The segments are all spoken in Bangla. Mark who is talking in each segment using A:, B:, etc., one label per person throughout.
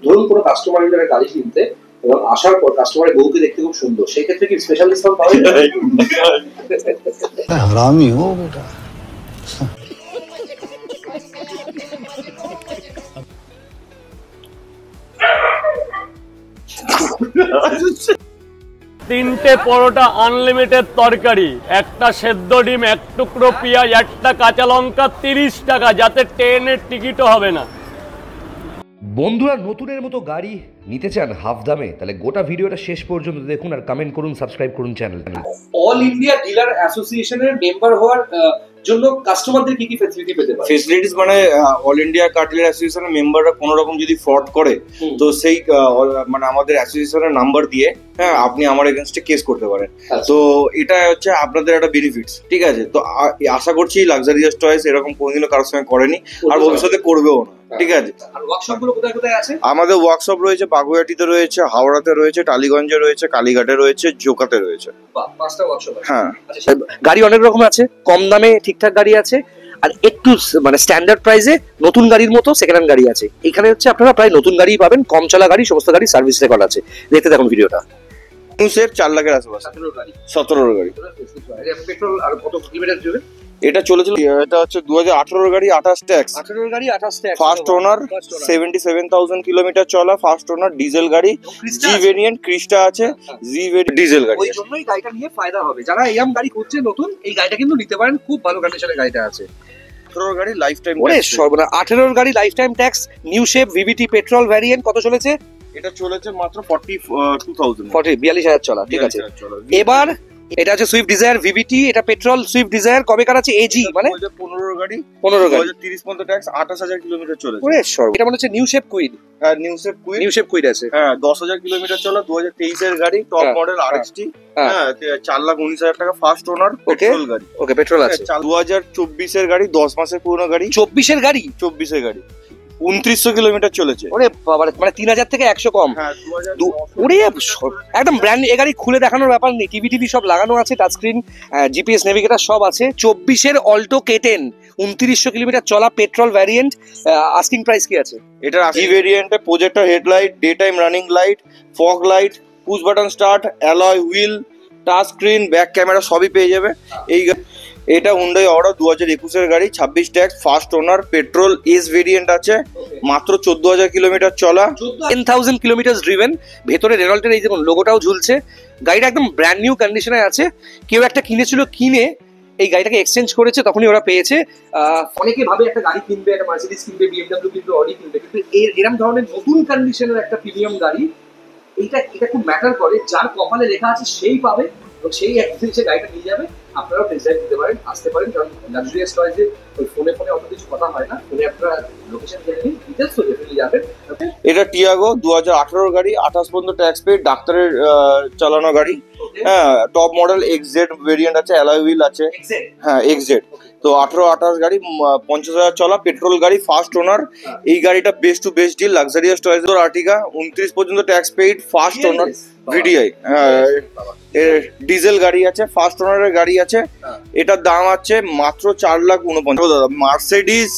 A: ধরুন কোনো কাস্টমার একটা গাড়ি কিনতে এবং আসার পর কাস্টমারের বউকে দেখতে খুব সুন্দর, সেই ক্ষেত্রে কি স্পেশাল ডিসকাউন্ট পাওয়া যায়?
B: হারামি হো বেটা।
C: তিনটে পরোটা আনলিমিটেড তরকারি, একটা সেদ্ধ ডিম, এক টুকরো পেঁয়াজ, একটা কাঁচা লঙ্কা, 30 টাকা, যাতে ট্রেনের টিকিটও হবে না।
D: বন্ধুরা, নতুনের মতো গাড়ি নিতে চান হাফ দামে? তাহলে গোটা ভিডিওটা শেষ পর্যন্ত দেখুন আর কমেন্ট করুন, সাবস্ক্রাইব করুন চ্যানেল।
A: অল ইন্ডিয়া ডিলার অ্যাসোসিয়েশনের মেম্বার হওয়ার জন্য কাস্টমারদের কি কি ফ্যাসিলিটি পেতে পারে?
E: ফেসিলিটিস মানে অল ইন্ডিয়া কার ডিলার অ্যাসোসিয়েশনের মেম্বাররা কোনো রকম যদি ফ্রড করে তো সেই মানে আমাদের অ্যাসোসিয়েশনের নাম্বার দিয়ে হ্যাঁ আপনি আমার এগেনস্টে কেস করতে পারেন। তো এটা হচ্ছে আপনাদের একটা বেনিফিটস, ঠিক আছে? তো আশা করছি লাক্সারিয়াস টয়েস এরকম কোনোদিনও কারোর সঙ্গে করেনি আর ভবিষ্যতে করবেও না, ঠিক আছে?
A: আর ওয়ার্কশপগুলো কোথায় কোথায় আছে?
E: আমাদের ওয়ার্কশপ রয়েছে বাগুইআটিতে রয়েছে, হাওড়াতে রয়েছে, টালিগঞ্জে রয়েছে, কালীঘাটে রয়েছে, জোকাতে রয়েছে।
A: পাঁচটা ওয়ার্কশপ।
E: হ্যাঁ,
D: গাড়ি অনেক রকম আছে, কম দামে ঠিকঠাক গাড়ি আছে, আর একটু মানে স্ট্যান্ডার্ড প্রাইসে নতুন গাড়ির মতো সেকেন্ড হ্যান্ড গাড়ি আছে। এখানে হচ্ছে আপনারা প্রায় নতুন গাড়ি পাবেন, কম চলা গাড়ি, সমস্ত গাড়ি সার্ভিস রেকর্ড আছে। দেখতে থাকুন ভিডিওটা।
E: 4 লাখের আশেপাশে, 17 গাড়ি।
A: পেট্রোল আর কত কিলোমিটার যাবে?
E: এটা চলেছিল, এটা হচ্ছে 2018 গাড়ি, 28 ট্যাক্স,
A: 18 গাড়ি 28 ট্যাক্স,
E: ফার্স্ট ওনার, 77,000 কিলোমিটার চলা, ফার্স্ট ওনার, ডিজেল গাড়ি, জি ভেরিয়েন্ট, ক্রিস্টা আছে, জি ভেরিয়েন্ট ডিজেল গাড়ি।
A: ওই জন্যই গাড়িটা নিয়ে ফায়দা হবে। যারা এরকম গাড়ি খুঁজছে নতুন, এই গাড়িটা কিন্তু নিতে পারেন, খুব ভালো কন্ডিশনের গাড়িটা আছে।
E: 18 গাড়ি লাইফ টাইম।
D: ওরে সর্বনা, 18 গাড়ি life time tax, new shape VVT petrol variant. কত চলেছে?
E: এটা চলেছে মাত্র 42,000।
D: 42,000 চলা, ঠিক আছে। এবার এটা হচ্ছে সুইফট ডিজায়ার ভিভিটি, এটা পেট্রোল সুইফট ডিজায়ার। কবে কার আছে? এজি মানে
E: 2015 গাড়ি,
D: 15 গাড়ি,
E: 2030 পর্যন্ত ট্যাক্স, 28,000 কিলোমিটার চলেছে।
D: ওরে সর্ব, এটা মনে হচ্ছে নিউ শেপ কুইড।
E: হ্যাঁ, new shape Kwid,
D: new shape Kwid আছে।
E: হ্যাঁ, 10,000 কিলোমিটার চলা, 2023 এর গাড়ি, টপ মডেল RXT। হ্যাঁ, 4,19,000 টাকা, ফার্স্ট ওনার, পেট্রোল গাড়ি।
D: ওকে, পেট্রোল আছে।
E: 2024 এর গাড়ি, 10 মাসের পুরনো গাড়ি।
D: 24 এর গাড়ি?
E: 24 এর গাড়ি 2900 কিলোমিটার চলেছে।
D: ওরে বাবা, মানে 3000 থেকে 100 কম।
E: হ্যাঁ,
D: ওরে একদম ব্র্যান্ড। এ গাড়ি খুলে দেখানোর ব্যাপার নেই, টিভি সব লাগানো আছে, টাচ স্ক্রিন, জিপিএস নেভিগেটর সব আছে। 24 এর অল্টো K10, 2900 কিলোমিটার চলা, পেট্রোল ভ্যারিয়েন্ট। আস্কিং প্রাইস কি আছে?
E: এটা জি ভেরিয়েন্টে projector headlight, day time running light, fog light, push button start, alloy wheel, touch screen, back camera সবই পেয়ে যাবে। এটা হুন্ডাই অর্ডার 2021 এর গাড়ি, 26 tax, first owner, petrol, S variant আছে, মাত্র 14,000 কিলোমিটার চলা,
D: 10,000 কিলোমিটার ড্রিভেন। ভেতরে রেনল্টের এই যেমন লোগোটাও ঝুলছে। গাড়িটা একদম ব্র্যান্ড নিউ কন্ডিশনে আছে। কেউ একটা কিনেছিল, কিনে এই গাড়িটাকে এক্সচেঞ্জ করেছে, তখনই ওরা পেয়েছে।
A: অনেকে ভাবে একটা গাড়ি কিনবে, একটা মার্সিডিজ কিনবে, বিএমডব্লিউ কিনবে, অডি কিনবে, কিন্তু এরকম ধরনের নতুন কন্ডিশনের একটা প্রিমিয়াম গাড়ি, এটা খুব ম্যাটার করে। যার কপালে লেখা আছে সেই পাবে, এবং সেই একদিন সে গাড়িটা নিয়ে যাবে। আপনারাও টেস্ট ড্রাইভ দিতে পারেন, আসতে পারেন, কারণ লাক্সারিয়াস টয়েসে ওই ফোনে অত কিছু কথা হয় না। ফোনে আপনারা লোকেশন জেনে নিন, ডিটেলস তো ডেফিনেটলি যাবেন।
E: এটা টিয়াগো 2018 গাড়ি, 28 পর্যন্ত ট্যাক্স পেড, ডাক্তারের চালানো গাড়ি। হ্যাঁ, টপ মডেল এক্সজেড ভেরিয়েন্ট আছে, অ্যালয় হুইল আছে। হ্যাঁ, এক্সজেড। তো 18-28 গাড়ি, 50,000 চলা, পেট্রোল গাড়ি, ফার্স্ট ওনার। এই গাড়িটা best to best deal luxurious toys. Ertiga 29 পর্যন্ত tax paid, first owner, VDI. Diesel গাড়ি আছে, ফার্স্ট ওনারের গাড়ি আছে। এটার দাম আছে মাত্র 4,49,000। দাদা, মার্সিডিজ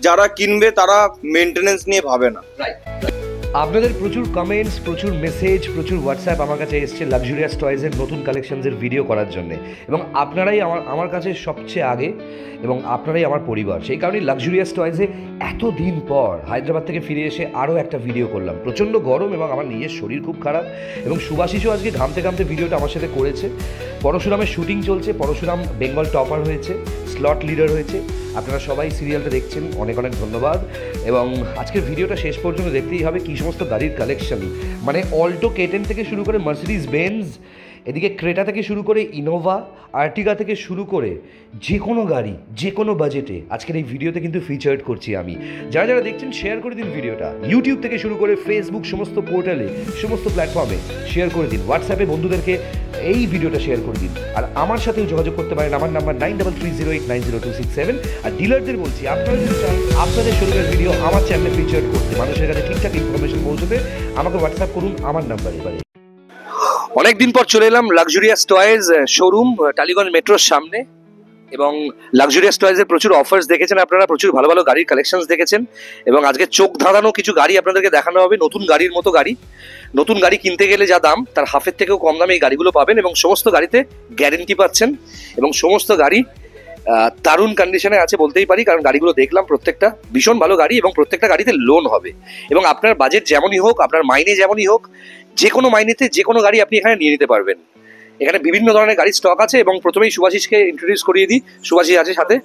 E: যারা কিনবে তারা মেনটেনেন্স নিয়ে ভাবে না।
D: আপনাদের প্রচুর কমেন্টস, প্রচুর মেসেজ, প্রচুর হোয়াটসঅ্যাপ আমার কাছে এসছে লাক্সারিয়াস টয়েসের নতুন কালেকশনসের ভিডিও করার জন্য, এবং আপনারাই আমার কাছে সবচেয়ে আগে, এবং আপনারাই আমার পরিবার। সেই কারণেই লাক্সারিয়াস টয়েসে এতদিন পর হায়দ্রাবাদ থেকে ফিরে এসে আরও একটা ভিডিও করলাম। প্রচণ্ড গরম এবং আমার নিজের শরীর খুব খারাপ, এবং সুভাষিসও আজকে ঘামতে ঘামতে ভিডিওটা আমার সাথে করেছে। পরশুরামের শুটিং চলছে, পরশুরাম বেঙ্গল টপার হয়েছে, স্লট লিডার হয়েছে। আপনারা সবাই সিরিয়ালটা দেখছেন, অনেক অনেক ধন্যবাদ। এবং আজকের ভিডিওটা শেষ পর্যন্ত দেখতেই হবে কী সমস্ত গাড়ির কালেকশন, মানে অল্টো K10 থেকে শুরু করে মার্সিডিজ বেঞ্জ, এদিকে ক্রেটা থেকে শুরু করে ইনোভা, আর্টিগা থেকে শুরু করে যে কোনো গাড়ি, যে কোনো বাজেটে আজকের এই ভিডিওতে কিন্তু ফিচার্ড করছি আমি। যারা যারা দেখছেন শেয়ার করে দিন ভিডিওটা, ইউটিউব থেকে শুরু করে ফেসবুক, সমস্ত পোর্টালে, সমস্ত প্ল্যাটফর্মে শেয়ার করে দিন। হোয়াটসঅ্যাপে বন্ধুদেরকে এই ভিডিওটা শেয়ার করে দিন। আর আমার সাথেও যোগাযোগ করতে পারেন, আমার নাম্বার 9330890267। আর ডিলারদের বলছি, আপনারা যদি চান আপনাদের শোরুমের ভিডিও আমার চ্যানেলে ফিচার্ড করতে, মানুষের কাছে ঠিকঠাক ইনফরমেশন পৌঁছতে, আমাকে হোয়াটসঅ্যাপ করুন আমার নাম্বার। এবারে অনেকদিন পর চলে এলাম লাক্সারিয়াস টয়েস শোরুম, টালিগঞ্জ মেট্রোর সামনে। এবং লাক্সুরিয়াস টয়েজের প্রচুর অফার্স দেখেছেন আপনারা, প্রচুর ভালো ভালো গাড়ির কালেকশনস দেখেছেন এবং আজকে চোখ ধাঁধানো কিছু গাড়ি আপনাদেরকে দেখানো হবে। নতুন গাড়ির মতো গাড়ি, নতুন গাড়ি কিনতে গেলে যা দাম তার হাফের থেকেও কম দামে এই গাড়িগুলো পাবেন এবং সমস্ত গাড়িতে গ্যারেন্টি পাচ্ছেন এবং সমস্ত গাড়ি দারুণ কন্ডিশনে আছে বলতেই পারি, কারণ গাড়িগুলো দেখলাম প্রত্যেকটা ভীষণ ভালো গাড়ি এবং প্রত্যেকটা গাড়িতে লোন হবে এবং আপনার বাজেট যেমনই হোক, আপনার মাইনে যেমনই হোক, যে কোনো মাইনেতে যে কোনো গাড়ি আপনি এখানে নিয়ে নিতে পারবেন। এখানে বিভিন্ন ধরনের গাড়ির স্টক আছে এবং প্রথমেই সুভাষিসকে ইন্ট্রোডিউস করিয়ে দিই। সুভাষিস আছে সাথে,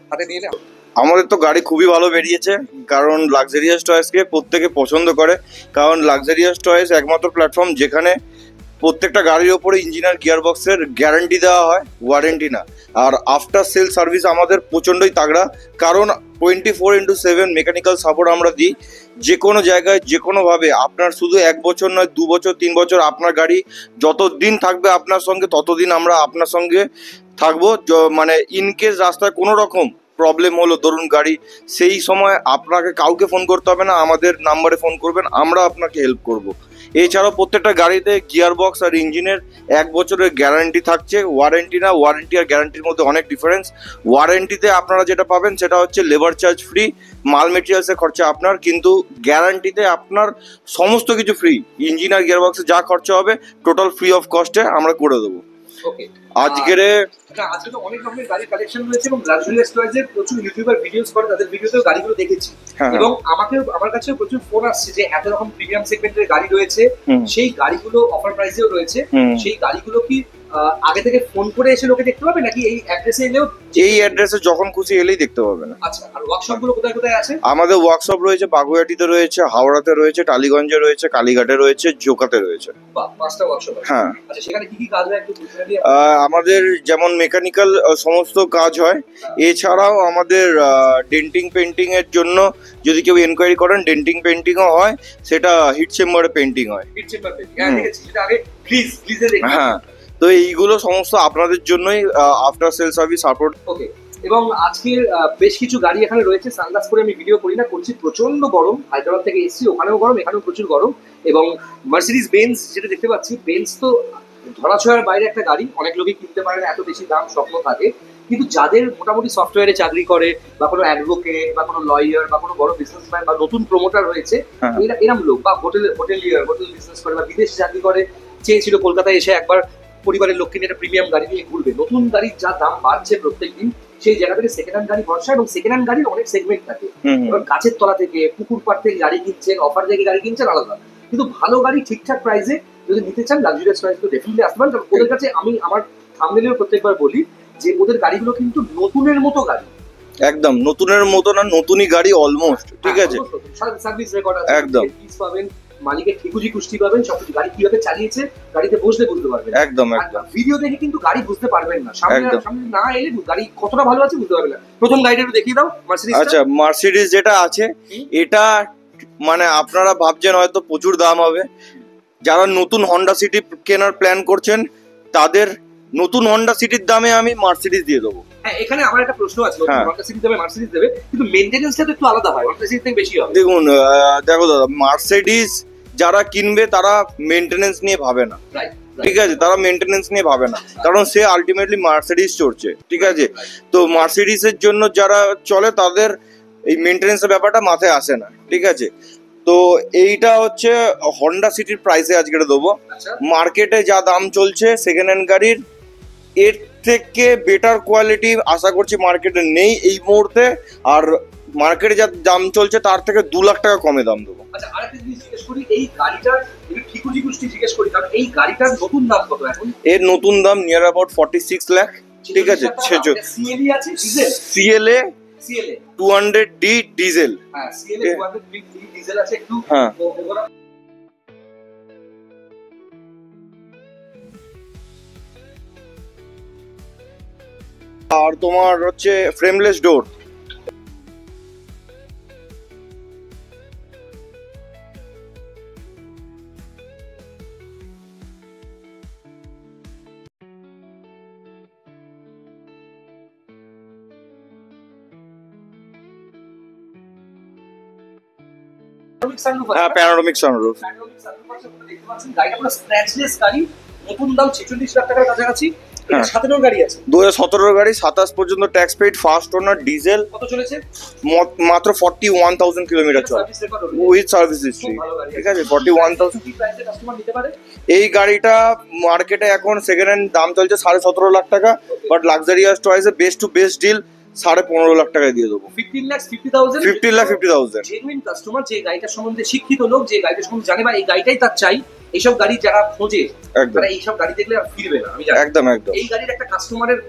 D: হাতে নিয়ে নাও।
E: আমাদের তো গাড়ি খুবই ভালো বেরিয়েছে, কারণ লাক্সারিয়াস টয়েসকে প্রত্যেকে পছন্দ করে, কারণ লাক্সারিয়াস টয়েস একমাত্র প্ল্যাটফর্ম যেখানে প্রত্যেকটা গাড়ির ওপরে ইঞ্জিনিয়ার গিয়ারবক্সের গ্যারান্টি দেওয়া হয়, ওয়ারেন্টি না। আর আফটার সেল সার্ভিস আমাদের প্রচণ্ডই তাগড়া, কারণ 24/7 মেকানিক্যাল সাপোর্ট আমরা দিই। যে কোনো জায়গায় যে কোনোভাবে আপনার শুধু 1 বছর নয়, 2 বছর 3 বছর আপনার গাড়ি যতদিন থাকবে আপনার সঙ্গে ততদিন আমরা আপনার সঙ্গে থাকবো। মানে ইনকেস রাস্তায় কোনো রকম প্রবলেম হলো, ধরুন গাড়ি, সেই সময় আপনাকে কাউকে ফোন করতে হবে না, আমাদের নাম্বারে ফোন করবেন, আমরা আপনাকে হেল্প করব। এছাড়াও প্রত্যেকটা গাড়িতে গিয়ারবক্স আর ইঞ্জিনের 1 বছরের গ্যারান্টি থাকছে, ওয়ারেন্টি না। ওয়ারেন্টি আর গ্যারান্টির মধ্যে অনেক ডিফারেন্স। ওয়ারেন্টিতে আপনারা যেটা পাবেন সেটা হচ্ছে লেবার চার্জ ফ্রি, মাল মেটেরিয়ালসের খরচা আপনার, কিন্তু গ্যারান্টিতে আপনার সমস্ত কিছু ফ্রি। ইঞ্জিন আর গিয়ারবক্সে যা খরচা হবে টোটাল ফ্রি অফ কস্টে আমরা করে দেবো।
A: আজকে তো অনেক রকমের গাড়ির কালেকশন রয়েছে এবং লাক্সারিয়াস টয়েজের প্রচুর ইউটিউবার ভিডিওস করে, তাদের ভিডিওতেও গাড়িগুলো দেখেছি এবং আমার কাছেও প্রচুর ফোন আসছে যে এত রকম প্রিমিয়াম সেগমেন্টের গাড়ি রয়েছে, সেই গাড়িগুলো অফার প্রাইসেও রয়েছে। সেই গাড়িগুলো কি আগে থেকে ফোন করে এসে লোকে দেখতে পাবে নাকি এই অ্যাড্রেসে এলেও?
E: এই অ্যাড্রেসে যখন খুশি এলেই দেখতে পাবেন।
A: আচ্ছা, আর ওয়ার্কশপগুলো কোথায় কোথায় আছে?
E: আমাদের ওয়ার্কশপ রয়েছে বাগুইআটিতে রয়েছে, হাওড়াতে রয়েছে, টালিগঞ্জে রয়েছে, কালীঘাটে রয়েছে, জোকাতে রয়েছে।
A: বাহ, 5টা ওয়ার্কশপ আছে।
E: হ্যাঁ।
A: আচ্ছা, সেখানে কি কি কাজ হয় একটু বুঝিয়ে দিন।
E: আমাদের যেমন মেকানিক্যাল সমস্ত কাজ হয়, এছাড়াও আমাদের ডেন্টিং পেন্টিং এর জন্য যদি কেউ এনকোয়ারি করেন, ডেন্টিং পেন্টিংও হয়, সেটা হিট চেম্বারে পেন্টিং হয়।
A: হিট চেম্বার পেন্টিং, হ্যাঁ দেখেছি, সেটা আগে প্লিজে দেখি।
E: হ্যাঁ, তো এইগুলো সমস্ত আপনাদের জন্যই আফটার সেল সার্ভিস সাপোর্ট।
A: ওকে, এবং আজকের বেশ কিছু গাড়ি এখানে রয়েছে। সানগ্লাস করে আমি ভিডিও করি না, করছি প্রচন্ড গরম। হায়দ্রাবাদ থেকে এসেছি, ওখানেও গরম, এখানেও প্রচুর গরম। এবং মার্সিডিজ বেঞ্জ যেটা দেখতে পাচ্ছি, বেঞ্জ তো ধরাছোঁয়ার বাইরে একটা গাড়ি, অনেক লোকই কিনতে পারে না, এত বেশি দাম, স্বপ্ন থাকে। কিন্তু যাদের মোটামুটি সফটওয়্যারে চাকরি করে বা কোনো অ্যাডভোকেট বা কোনো লয়ার বা কোনো বড় বিজনেসম্যান বা নতুন প্রমোটার হয়েছে, এরকম লোক, বা হোটেল বিজনেস করে বা বিদেশে চাকরি করে, চেয়েছিল কলকাতায় এসে একবার পরিবারের লোককে নিয়ে একটা প্রিমিয়াম গাড়ি নিয়ে ঘুরবে। নতুন গাড়ির যা দাম বাড়ছে প্রত্যেকদিন, সেই জায়গা থেকে সেকেন্ড হ্যান্ড গাড়ি ভরসা। এবং সেকেন্ড হ্যান্ড গাড়ির অনেক সেগমেন্ট থাকে, এবার গাছের তলা থেকে, পুকুর পাড় থেকে গাড়ি কিনছেন, অফার থেকে গাড়ি কিনছেন, আলাদা। কিন্তু ভালো গাড়ি ঠিকঠাক প্রাইসে যদি নিতে চান, লাক্সারিয়াস টয়েস তো ডেফিনেটলি আসতে পারেন। ওদের কাছে আমি আমার থাম্বনেইলেও প্রত্যেকবার বলি যে ওদের গাড়িগুলো কিন্তু নতুনের মতো গাড়ি,
E: একদম নতুনের মতো না, নতুনই গাড়ি অলমোস্ট, ঠিক আছে।
A: সার্ভিস রেকর্ড আছে,
E: একদম
A: পাবেন, মালিকের ঠিকুজি কুষ্টি পাবেন, সবকিছু। গাড়ি কিভাবে চালিয়েছে গাড়িতে বসলে বুঝতে পারবেন।
E: একদম একদম।
A: ভিডিও দেখে কিন্তু গাড়ি বুঝতে পারবেন না, সামনে না এলে গাড়ি কতটা ভালো আছে বুঝতে পারবেন না। প্রথম গাড়িটা একটু দেখিয়ে দাও মার্সিডিজ।
E: আচ্ছা, মার্সিডিজ যেটা আছে, এটা মানে আপনারা ভাবছেন হয়তো প্রচুর দাম হবে। যারা নতুন হন্ডা সিটি কেনার প্ল্যান করছেন, তাদের নতুন হন্ডা সিটির দামে আমি মার্সিডিজ দিয়ে দেবো।
A: হ্যাঁ, এখানে আমার একটা প্রশ্ন আছে, হন্ডা সিটি দেবে মার্সিডিজ দেবে, কিন্তু মেইনটেনেন্সটা তো একটু আলাদা হয়, হন্ডা সিটি থেকে বেশি হবে।
E: দেখুন, দেখো দাদা, মার্সিডিজ যারা কিনবে তারা মেইনটেনেন্স নিয়ে ভাবে না, ঠিক আছে। তারা মেইনটেনেন্স নিয়ে ভাবে না, কারণ সে আলটিমেটলি মার্সিডিজ চড়ছে, ঠিক আছে। তো মার্সিডিজের জন্য যারা চলে তাদের এই মেইনটেনেন্সের ব্যাপারটা মাথায় আসে না, ঠিক আছে। তো এইটা হচ্ছে হন্ডা সিটির প্রাইসে আজকে দেবো। মার্কেটে যা দাম চলছে সেকেন্ড হ্যান্ড গাড়ির, এর থেকে বেটার কোয়ালিটি আশা করছি মার্কেটে নেই এই মুহূর্তে। আর মার্কেটে যা দাম চলছে তার থেকে 2 লাখ টাকা কমে দাম দেবো।
A: আচ্ছা, আরেকটা জিনিস জিজ্ঞেস করি, এই গাড়িটার একটু ঠিকুজি কুষ্টি জিজ্ঞেস করি, কারণ এই গাড়িটার নতুন দাম কত এখন?
E: এর নতুন দাম নিয়ার অ্যাবাউট 46 লাখ, ঠিক আছে।
A: সিএলই আছে, ডিজেল
E: সিএলএ 200D ডিজেল।
A: হ্যাঁ, সিএলএ 200D ডিজেল আছে একটু।
E: হ্যাঁ, আর তোমার হচ্ছে ফ্রেমলেস ডোর। হ্যাঁ, প্যানোরামিক সানরুফ।
A: গাড়িটা পুরো স্ক্র্যাচলেস গাড়ি, নতুন দাম 46 লাখ টাকার কাছাকাছি। এটা 17 গাড়ি আছে,
E: 2017 গাড়ি, 27 পর্যন্ত ট্যাক্স পেইড, ফার্স্ট ওনার, ডিজেল।
A: কত চলেছে?
E: মাত্র 41,000 কিলোমিটার চলে
A: service record
E: with service history. ঠিক আছে, 41,000।
A: কি প্রাইসে কাস্টমার নিতে পারে?
E: এই গাড়িটা মার্কেটে এখন সেকেন্ড হ্যান্ড দাম চলছে 17.5 লাখ টাকা, বাট লাক্সারিয়াস টয়েসে best to best deal 15.5 lakh টাকায় দিয়ে দেবো।
A: 15,50,000
E: 15,50,000।
A: জেনুইন কাস্টমার, যে গাড়িটার সম্বন্ধে শিক্ষিত লোক, যে গাড়িটার সম্বন্ধে জানে বা এই গাড়িটাই তার চাই, এইসব গাড়ি যারা খোঁজে তারা এইসব গাড়ি দেখলে আর ফিরবে না। আমি জানি
E: একদম একদম
A: এই গাড়ির একটা কাস্টমারের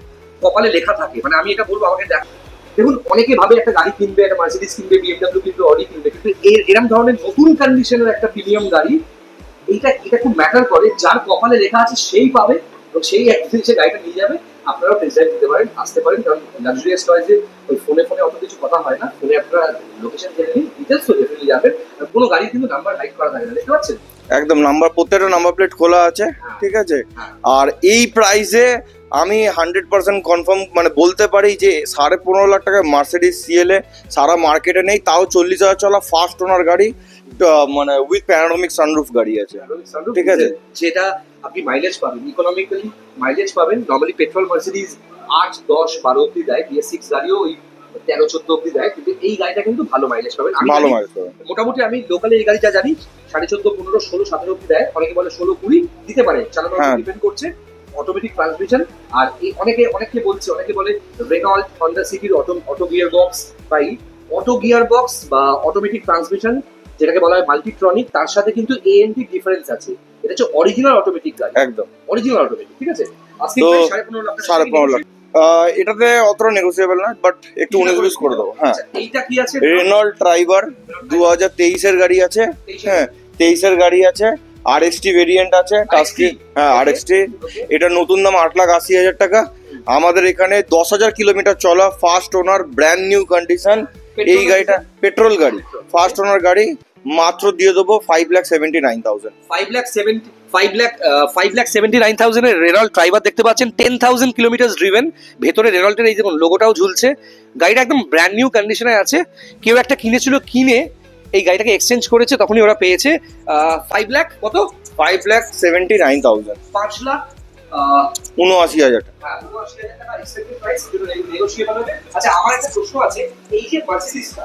A: কপালে লেখা থাকে, মানে আমি এটা বলবো, আমাকে দেখুন অনেকে ভাবে একটা গাড়ি কিনবে, একটা মার্সিডিজ কিনবে, বিএমডব্লিউ কিনবে, অডি কিনবে, কিন্তু এরকম ধরনের নতুন কন্ডিশনের একটা প্রিমিয়াম গাড়ি, এটা খুব ম্যাটার করে। যার কপালে লেখা আছে সেই পাবে, এবং সেই একদিন সে গাড়িটা নিয়ে যাবে। আপনারাও টেস্ট ড্রাইভ দিতে পারেন, আসতে পারেন, কারণ লাক্সারিয়াস টয়েজে ওই ফোনে অত কিছু কথা হয় না। ফোনে আপনারা লোকেশন জেনে নিন, ডিটেলস তো ডেফিনেটলি যাবেন। কোনো গাড়ির কিন্তু নাম্বার হাইড করা থাকে না, দেখতে পাচ্ছেন?
E: একদম নাম্বার, প্রত্যেকটা নাম্বার প্লেট খোলা আছে। ঠিক আছে, আর এই প্রাইসে আমি 100% কনফার্ম মানে বলতে পারি যে 15.5 লাখ টাকায় মার্সিডিজ সিএলএ সারা মার্কেটে নেই, তাও 40,000 চলা ফার্স্ট ওনার গাড়ি, মানে উইথ প্যানোরামিক সানরুফ গাড়ি আছে। ঠিক আছে,
A: যেটা আপনি মাইলেজ পাবেন, ইকোনমিক্যালি মাইলেজ পাবেন। নর্মালি পেট্রোল মার্সিডিজ 8, 10, 12 অব্দি দেয়, BS6 গাড়িও ওই 13, 14 অব্দি দেয়, কিন্তু এই গাড়িটা কিন্তু ভালো মাইলেজ পাবেন।
E: ভালো মাইলেজ পাবেন।
A: মোটামুটি আমি লোকালে এই গাড়ি যা জানি 14.5, 15, 16, 17 অব্দি দেয়। অনেকে বলে 16, 20 দিতে পারে, চালানোর উপর ডিপেন্ড করছে। Automatic transmission. আর এই অনেকে বলে রেনল্ট হন্ডা সিটির অটো গিয়ার বক্স, বাই অটো গিয়ার বক্স বা অটোমেটিক ট্রান্সমিশন, যেটাকে বলা হয় মাল্টিট্রনিক, তার সাথে কিন্তু ANT ডিফারেন্স আছে। এটা হচ্ছে অরিজিনাল অটোমেটিক গাড়ি,
E: একদম
A: অরিজিনাল অটোমেটিক। ঠিক আছে, আজকে 15.5 লাখ,
E: 15.5 লাখ। এটাতে অতটা নেগোসিয়েবল না, বাট একটু 19-20 করে দেবো। হ্যাঁ,
A: এইটা কি আছে?
E: রেনল্ট ট্রাইবার 2023 এর গাড়ি আছে। হ্যাঁ, 23 এর গাড়ি আছে, RXT ভেরিয়েন্ট আছে, টাচস্ক্রিন। হ্যাঁ, RXT, এটা নতুন দাম 8,80,000 টাকা। আমাদের এখানে 10,000 কিলোমিটার চলা, first owner, brand new condition. এই গাড়িটা পেট্রোল গাড়ি, ফার্স্ট ওনার গাড়ি, মাত্র দিয়ে দেবো 5,79,000।
A: 5,79,000 এর রেনল্ট ট্রাইবার দেখতে পাচ্ছেন, 10,000 কিলোমিটার ড্রিভেন। ভেতরে রেনল্টের এই দেখুন লোগোটাও ঝুলছে। গাড়িটা একদম ব্র্যান্ড নিউ কন্ডিশনে আছে। কেউ একটা কিনেছিল, কিনে এই গাড়িটাকে এক্সচেঞ্জ করেছে, তখনই ওরা পেয়েছে 5 লাখ কত?
E: 5,79,000।
A: 5,79,000 টাকা। আচ্ছা, আমার একটা প্রশ্ন আছে, এই যে মার্সিডিজটা,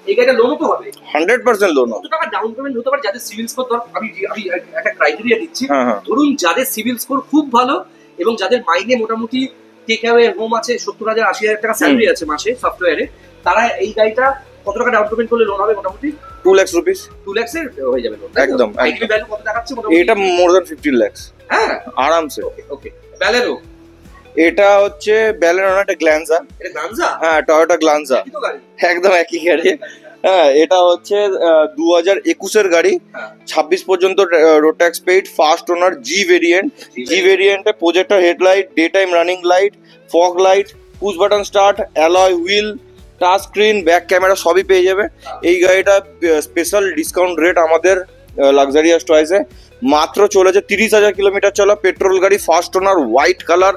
A: এই গাড়িটা লোনও তো হবে?
E: 100% লোন।
A: কত টাকা ডাউন পেমেন্ট হতে পারে যাদের সিভিল স্কোর? আমি একটা ক্রাইটেরিয়া দিচ্ছি। ধরুন যাদের সিভিল স্কোর খুব ভালো এবং যাদের মাইনে মোটামুটি টেক অ্যাওয়ে হোম আছে, 70,000, 80,000 টাকা স্যালারি আছে মাসে সফটওয়্যারে, তারা এই গাড়িটা কত টাকা ডাউন পেমেন্ট করলে লোন হবে? মোটামুটি
E: 2 লাখ রুপিস।
A: 2 লাখ এর হয়ে যাবে লোন।
E: একদম।
A: আইডি ভ্যালু কত দেখাচ্ছে মোটামুটি?
E: এটা মোর দ্যান 15 লাখ।
A: হ্যাঁ,
E: আরামসে।
A: ওকে। ব্যালেরো,
E: এটা হচ্ছে ব্যালেরো না, এটা গ্ল্যান্সা।
A: এটা গ্ল্যান্সা?
E: হ্যাঁ, টয়োটা গ্ল্যান্সা, একদম একই গাড়ি। হ্যাঁ, এটা হচ্ছে 2021 এর গাড়ি, 26 পর্যন্ত road tax paid, first owner, G ভেরিয়েন্টে projector headlight, day time running light, fog light, push button start, alloy wheel, touch screen, back camera সবই পেয়ে যাবে। এই গাড়িটা স্পেশাল ডিসকাউন্ট রেট আমাদের লাক্সারিয়াস টয়েসে, মাত্র চলেছে 30,000 কিলোমিটার চলা, পেট্রোল গাড়ি, ফার্স্ট ওনার, হোয়াইট কালার।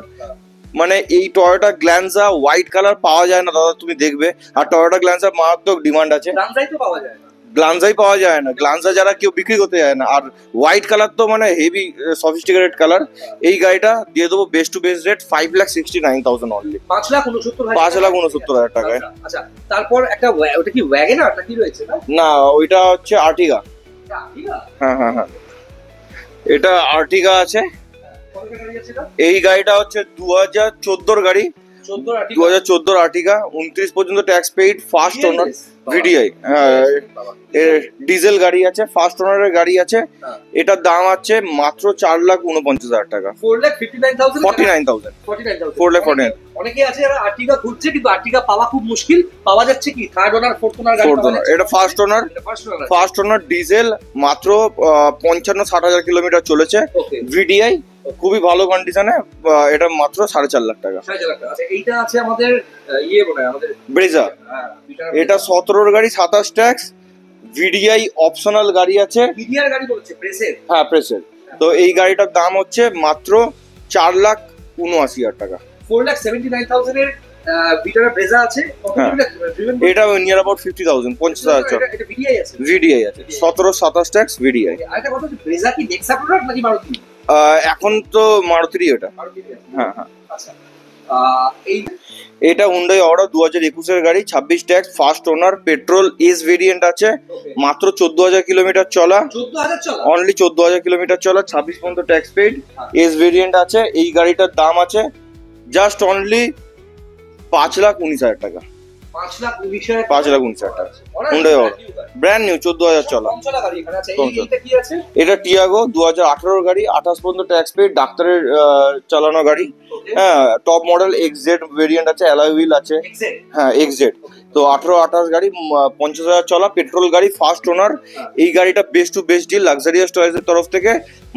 E: মানে এই টয়োটা গ্ল্যান্সা হোয়াইট কালার পাওয়া যায় না দাদা, তুমি দেখবে। আর টয়োটা গ্ল্যান্সা মারাত্মক ডিমান্ড আছে। গ্ল্যান্সাই পাওয়া যায় না, গ্ল্যান্সা যারা কেউ বিক্রি করতে যায় না। আর হোয়াইট কালার তো মানে হেভি সফিস্টিকেটেড কালার। এই গাড়িটা দিয়ে দেবো best to best rate 5,69,000 only. 5,69,000 টাকায়।
A: আচ্ছা, তারপর একটা ওটা কি ওয়াগনার নাকি রয়েছে?
E: না, ওইটা হচ্ছে আর্টিগা। হ্যাঁ, এটা আর্টিগা আছে। এই গাড়িটা হচ্ছে 2014 গাড়ি, 2014 আর্টিগা, 29 পর্যন্ত ট্যাক্স পেইড, ফার্স্ট ওনার, VDI। ডিজেল গাড়ি আছে, ফার্স্ট ওনারের গাড়ি আছে। এটার দাম আছে মাত্র 4,49,000 টাকা। 4,49,000।
A: অনেকে আছে যারা আর্টিগা খুঁজছে, কিন্তু আর্টিগা পাওয়া খুব মুশকিল। পাওয়া যাচ্ছে কি থার্ড ওনার, ফোর্থ ওনার গাড়ি।
E: এটা ফার্স্ট ওনার ডিজেল, মাত্র 55-60,000 কিলোমিটার চলেছে, VDI, খুবই ভালো কন্ডিশনে। এটা মাত্র 4.5 লাখ টাকা।
A: এইটা আছে আমাদের আমাদের
E: ব্রেজা। এটা 17 গাড়ি, 27 ট্যাক্স, VDI অপশনাল গাড়ি আছে। হ্যাঁ, প্রেসের। তো এই গাড়িটার দাম হচ্ছে মাত্র 4,79,000 টাকা।
A: 4,79,000 এর ভিটারা ব্রেজা আছে।
E: এটা নিয়ার অ্যাবাউট 50,000, 50,000। VDI আছে, 17-27 ট্যাক্স VDI।
A: আরেকটা কথা, ব্রেজা কি নেক্সা প্রোডাক্ট নাকি মারুতি?
E: এখন তো মারুতিরই ওটা। হ্যাঁ হ্যাঁ।
A: আচ্ছা এই
E: এটা হুন্ডাই অরা 2021-এর গাড়ি, 26 tax, first owner, petrol, S variant আছে, মাত্র 14,000 কিলোমিটার চলা,
A: 14,000 চলা,
E: অনলি 14,000 কিলোমিটার চলা, 26 পর্যন্ত ট্যাক্স পেইড, এস ভেরিয়েন্ট আছে। এই গাড়িটার দাম আছে জাস্ট অনলি 5,19,000 টাকা।
A: 5,19,000
E: 5,19,000 টাকা হুন্ডাই অরা, ব্র্যান্ড নিউ, 14,000 চলা।
A: কম চলা গাড়ি এখানে আছে।
E: কম চলা।
A: এইটা কি আছে?
E: এটা টিয়াগো 2018 গাড়ি, 28 পর্যন্ত ট্যাক্স পেইড, ডাক্তারের চালানো গাড়ি। হ্যাঁ, টপ মডেল এক্সজেড ভেরিয়েন্ট আছে, অ্যালয় হুইল আছে।
A: এক্সেল
E: হ্যাঁ এক্সজেড। তো 18-28 গাড়ি, 50,000 চলা, পেট্রোল গাড়ি, ফার্স্ট ওনার। এই গাড়িটা best to best deal luxurious টয়েসের তরফ থেকে,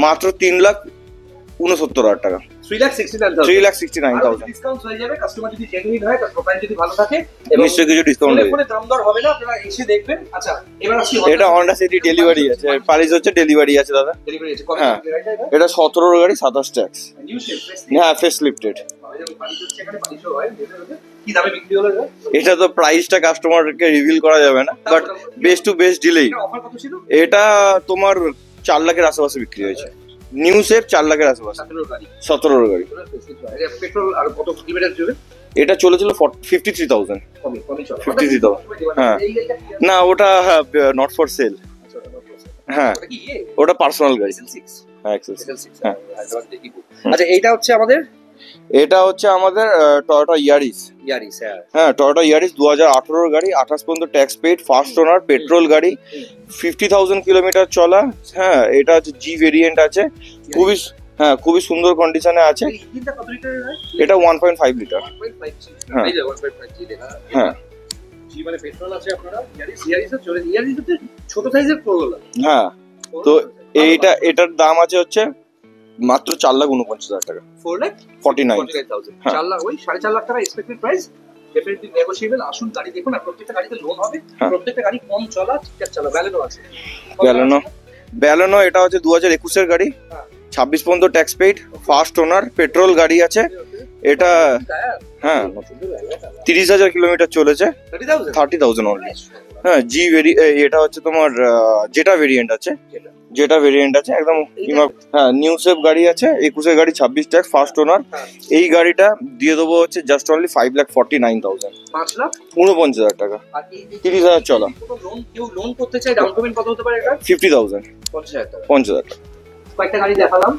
E: মাত্র 3,69,000 টাকা।
A: 3,69,000
E: 3,69,000
A: ডিসকাউন্ট হয়ে যাবে। কাস্টমার যদি জেনুইন হয়, তার প্রোফাইল যদি ভালো থাকে,
E: নিশ্চয়ই কিছু ডিসকাউন্ট হবে।
A: ফোনে দাম দর হবে না, আপনারা এসে দেখবেন। আচ্ছা এবার আসি
E: এটা হন্ডা সিটি ডেলিভারি আছে, প্রাইস হচ্ছে ডেলিভারি আছে দাদা।
A: ডেলিভারি আছে কত
E: হ্যাঁ।
A: গাড়িটা এটা?
E: এটা 17 গাড়ি, 27 ট্যাক্স।
A: নিউ শেপ ফেস
E: হ্যাঁ ফেস লিফটেড।
A: পানি হচ্ছে এখানে, পানি শো হয় কি দামে বিক্রি হলো এটা?
E: এটা তো প্রাইসটা কাস্টমারকে রিভিল করা যাবে না, but best to best delay.
A: এটা অফার কত ছিল?
E: এটা তোমার 4 লাখের আশেপাশে বিক্রি হয়েছে। নিউ শেপ 4 লাখের আশেপাশে,
A: 17 গাড়ি
E: 17 গাড়ি।
A: এটা পেট্রোল আর কত কিলোমিটার চলে?
E: এটা চলেছিল 53,000।
A: কমই চলে
E: 53,000 হ্যাঁ।
A: এই গাড়িটা কি আছে?
E: না ওটা নট ফর সেল।
A: আচ্ছা, ওটা not for sale।
E: হ্যাঁ
A: ওটা কি
E: ওটা পার্সোনাল গাড়ি।
A: XL6
E: হ্যাঁ Access।
A: XL6
E: হ্যাঁ।
A: হায়দ্রাবাদ থেকে কি? আচ্ছা এইটা হচ্ছে আমাদের
E: এটা হচ্ছে আমাদের টয়োটা ইয়ারিস।
A: ইয়ারিস।
E: হ্যাঁ টয়োটা ইয়ারিস 2018 গাড়ি, 28 পর্যন্ত ট্যাক্স পেইড, ফার্স্ট ওনার, পেট্রোল গাড়ি, 50,000 কিলোমিটার চলা। হ্যাঁ এটা হচ্ছে জি ভেরিয়েন্ট আছে, খুবই সুন্দর কন্ডিশনে আছে।
A: এই ইঞ্জিনটা কত লিটারের হয়?
E: এটা 1.5 লিটার।
A: 1.5
E: হ্যাঁ।
A: এই যে 1.5 জি লেখা।
E: হ্যাঁ
A: জি মানে পেট্রোল আছে আপনারা। ইয়ারিস চলে, ইয়ারিস হচ্ছে ছোট সাইজের করোলা।
E: হ্যাঁ। তো এটার দাম আছে হচ্ছে মাত্র 4,49,000 টাকা।
A: 4,49,000
E: হ্যাঁ।
A: 4 লাখ, ওই 4.5 লাখ টাকা এক্সপেক্টেড প্রাইস। Definitely negotiable. আসুন গাড়ি দেখুন, আর প্রত্যেকটা গাড়িতে লোন হবে।
E: হ্যাঁ।
A: প্রত্যেকটা গাড়ি কম চলা, ঠিকঠাক চলা। ব্যালেনো আছে।
E: ব্যালেনো এটা হচ্ছে 2021-এর গাড়ি,
A: হ্যাঁ।
E: 26 পর্যন্ত ট্যাক্স পেইড, ফার্স্ট ওনার, পেট্রোল গাড়ি আছে। এটা হ্যাঁ 30,000 কিলোমিটার চলেছে, 30,000 অনলি। হ্যাঁ এটা হচ্ছে তোমার যেটা ভেরিয়েন্ট আছে, একদম হ্যাঁ নিউ শেপ গাড়ি আছে, 21-এর গাড়ি, 26 ট্যাক্স, ফার্স্ট ওনার। এই গাড়িটা দিয়ে দেবো হচ্ছে জাস্ট অনলি 5,49,000, 49,000 টাকা। 30,000 চলা।
A: কেউ লোন করতে চায়, ডাউন পেমেন্ট কত হতে পারে এটা?
E: 50,000,
A: 50,000 টাকা।
E: 50,000 টাকা।
A: কয়েকটা গাড়ি দেখালাম,